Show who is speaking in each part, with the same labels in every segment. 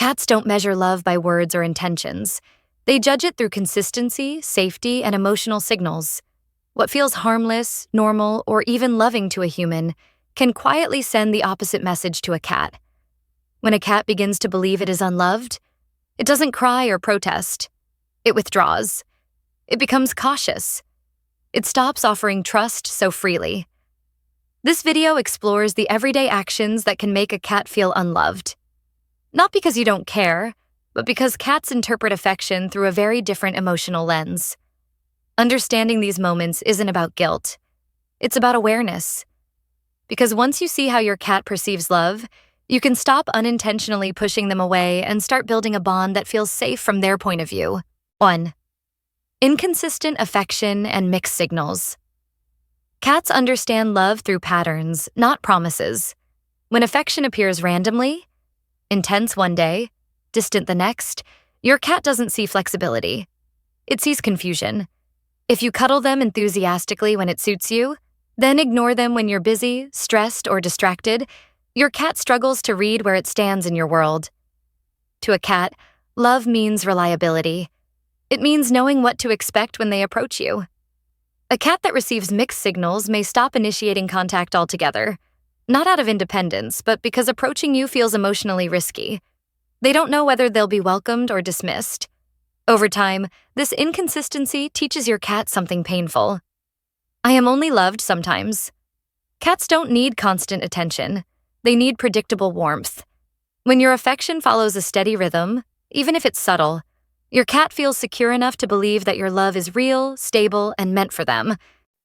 Speaker 1: Cats don't measure love by words or intentions. They judge it through consistency, safety, and emotional signals. What feels harmless, normal, or even loving to a human can quietly send the opposite message to a cat. When a cat begins to believe it is unloved, it doesn't cry or protest. It withdraws. It becomes cautious. It stops offering trust so freely. This video explores the everyday actions that can make a cat feel unloved. Not because you don't care, but because cats interpret affection through a very different emotional lens. Understanding these moments isn't about guilt. It's about awareness. Because once you see how your cat perceives love, you can stop unintentionally pushing them away and start building a bond that feels safe from their point of view. 1. Inconsistent affection and mixed signals. Cats understand love through patterns, not promises. When affection appears randomly, intense one day, distant the next, your cat doesn't see flexibility. It sees confusion. If you cuddle them enthusiastically when it suits you, then ignore them when you're busy, stressed, or distracted, your cat struggles to read where it stands in your world. To a cat, love means reliability. It means knowing what to expect when they approach you. A cat that receives mixed signals may stop initiating contact altogether, not out of independence, but because approaching you feels emotionally risky. They don't know whether they'll be welcomed or dismissed. Over time, this inconsistency teaches your cat something painful. I am only loved sometimes. Cats don't need constant attention. They need predictable warmth. When your affection follows a steady rhythm, even if it's subtle, your cat feels secure enough to believe that your love is real, stable, and meant for them.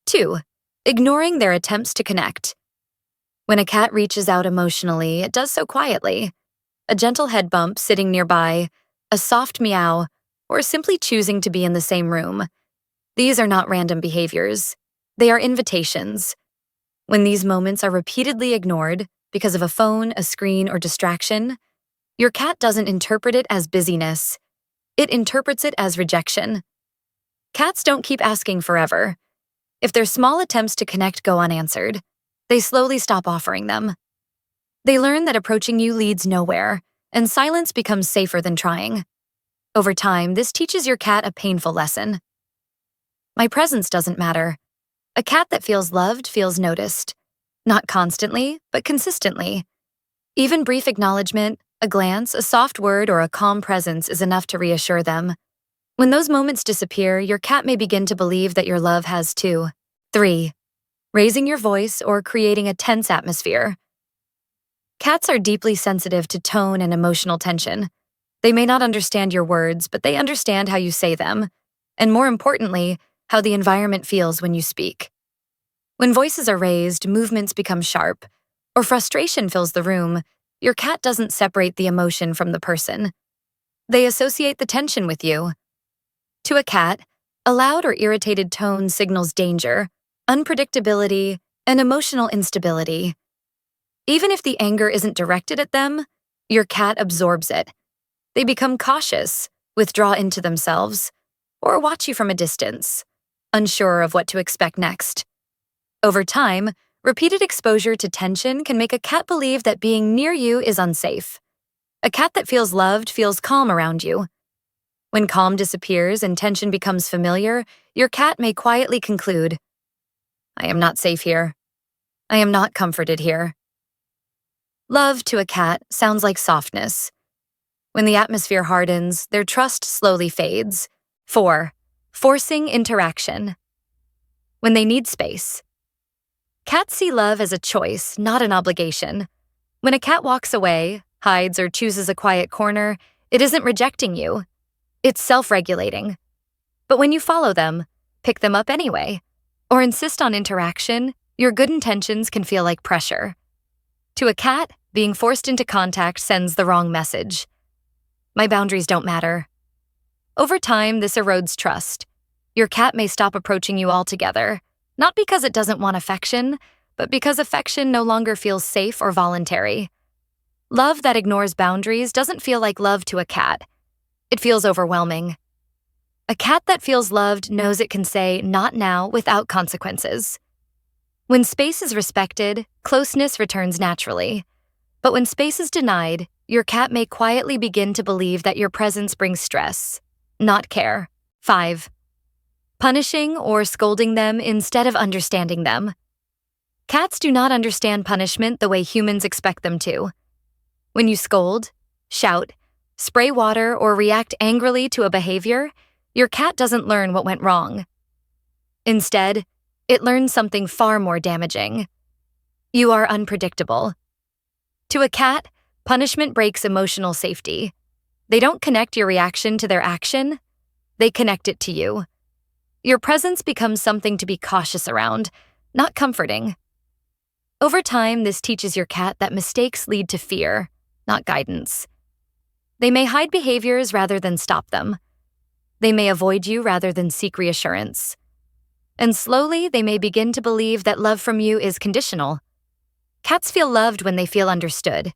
Speaker 1: 2. Ignoring their attempts to connect. When a cat reaches out emotionally, it does so quietly. A gentle head bump sitting nearby, a soft meow, or simply choosing to be in the same room. These are not random behaviors. They are invitations. When these moments are repeatedly ignored because of a phone, a screen, or distraction, your cat doesn't interpret it as busyness. It interprets it as rejection. Cats don't keep asking forever. If their small attempts to connect go unanswered, they slowly stop offering them. They learn that approaching you leads nowhere, and silence becomes safer than trying. Over time, this teaches your cat a painful lesson. My presence doesn't matter. A cat that feels loved feels noticed. Not constantly, but consistently. Even brief acknowledgement, a glance, a soft word, or a calm presence is enough to reassure them. When those moments disappear, your cat may begin to believe that your love has too. 3. Raising your voice or creating a tense atmosphere. Cats are deeply sensitive to tone and emotional tension. They may not understand your words, but they understand how you say them, and more importantly, how the environment feels when you speak. When voices are raised, movements become sharp, or frustration fills the room, your cat doesn't separate the emotion from the person. They associate the tension with you. To a cat, a loud or irritated tone signals danger, unpredictability, and emotional instability. Even if the anger isn't directed at them, your cat absorbs it. They become cautious, withdraw into themselves, or watch you from a distance, unsure of what to expect next. Over time, repeated exposure to tension can make a cat believe that being near you is unsafe. A cat that feels loved feels calm around you. When calm disappears and tension becomes familiar, your cat may quietly conclude, I am not safe here. I am not comforted here. Love to a cat sounds like softness. When the atmosphere hardens, their trust slowly fades. 4. Forcing interaction. When they need space. Cats see love as a choice, not an obligation. When a cat walks away, hides, or chooses a quiet corner, it isn't rejecting you. It's self-regulating. But when you follow them, pick them up anyway, or insist on interaction, your good intentions can feel like pressure. To a cat, being forced into contact sends the wrong message. My boundaries don't matter. Over time, this erodes trust. Your cat may stop approaching you altogether, not because it doesn't want affection, but because affection no longer feels safe or voluntary. Love that ignores boundaries doesn't feel like love to a cat. It feels overwhelming. A cat that feels loved knows it can say not now without consequences. When space is respected, closeness returns naturally. But when space is denied, your cat may quietly begin to believe that your presence brings stress, not care. 5. Punishing or scolding them instead of understanding them. Cats do not understand punishment the way humans expect them to. When you scold, shout, spray water, or react angrily to a behavior, your cat doesn't learn what went wrong. Instead, it learns something far more damaging. You are unpredictable. To a cat, punishment breaks emotional safety. They don't connect your reaction to their action, they connect it to you. Your presence becomes something to be cautious around, not comforting. Over time, this teaches your cat that mistakes lead to fear, not guidance. They may hide behaviors rather than stop them. They may avoid you rather than seek reassurance. And slowly, they may begin to believe that love from you is conditional. Cats feel loved when they feel understood.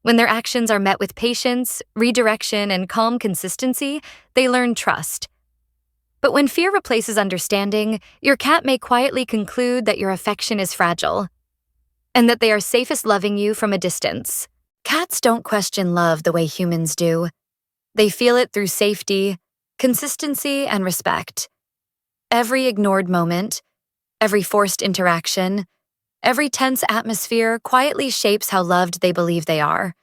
Speaker 1: When their actions are met with patience, redirection, and calm consistency, they learn trust. But when fear replaces understanding, your cat may quietly conclude that your affection is fragile, and that they are safest loving you from a distance. Cats don't question love the way humans do. They feel it through safety, consistency, and respect. Every ignored moment, every forced interaction, every tense atmosphere quietly shapes how loved they believe they are.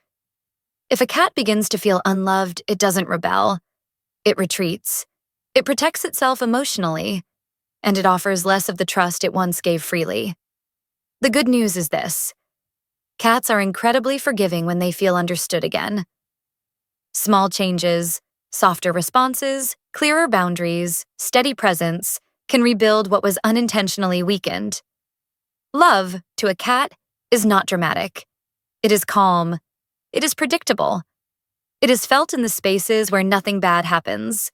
Speaker 1: If a cat begins to feel unloved, it doesn't rebel. It retreats. It protects itself emotionally, and it offers less of the trust it once gave freely. The good news is this: cats are incredibly forgiving when they feel understood again. Small changes, softer responses, clearer boundaries, steady presence can rebuild what was unintentionally weakened. Love, to a cat, is not dramatic. It is calm. It is predictable. It is felt in the spaces where nothing bad happens.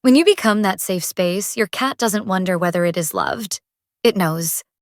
Speaker 1: When you become that safe space, your cat doesn't wonder whether it is loved. It knows.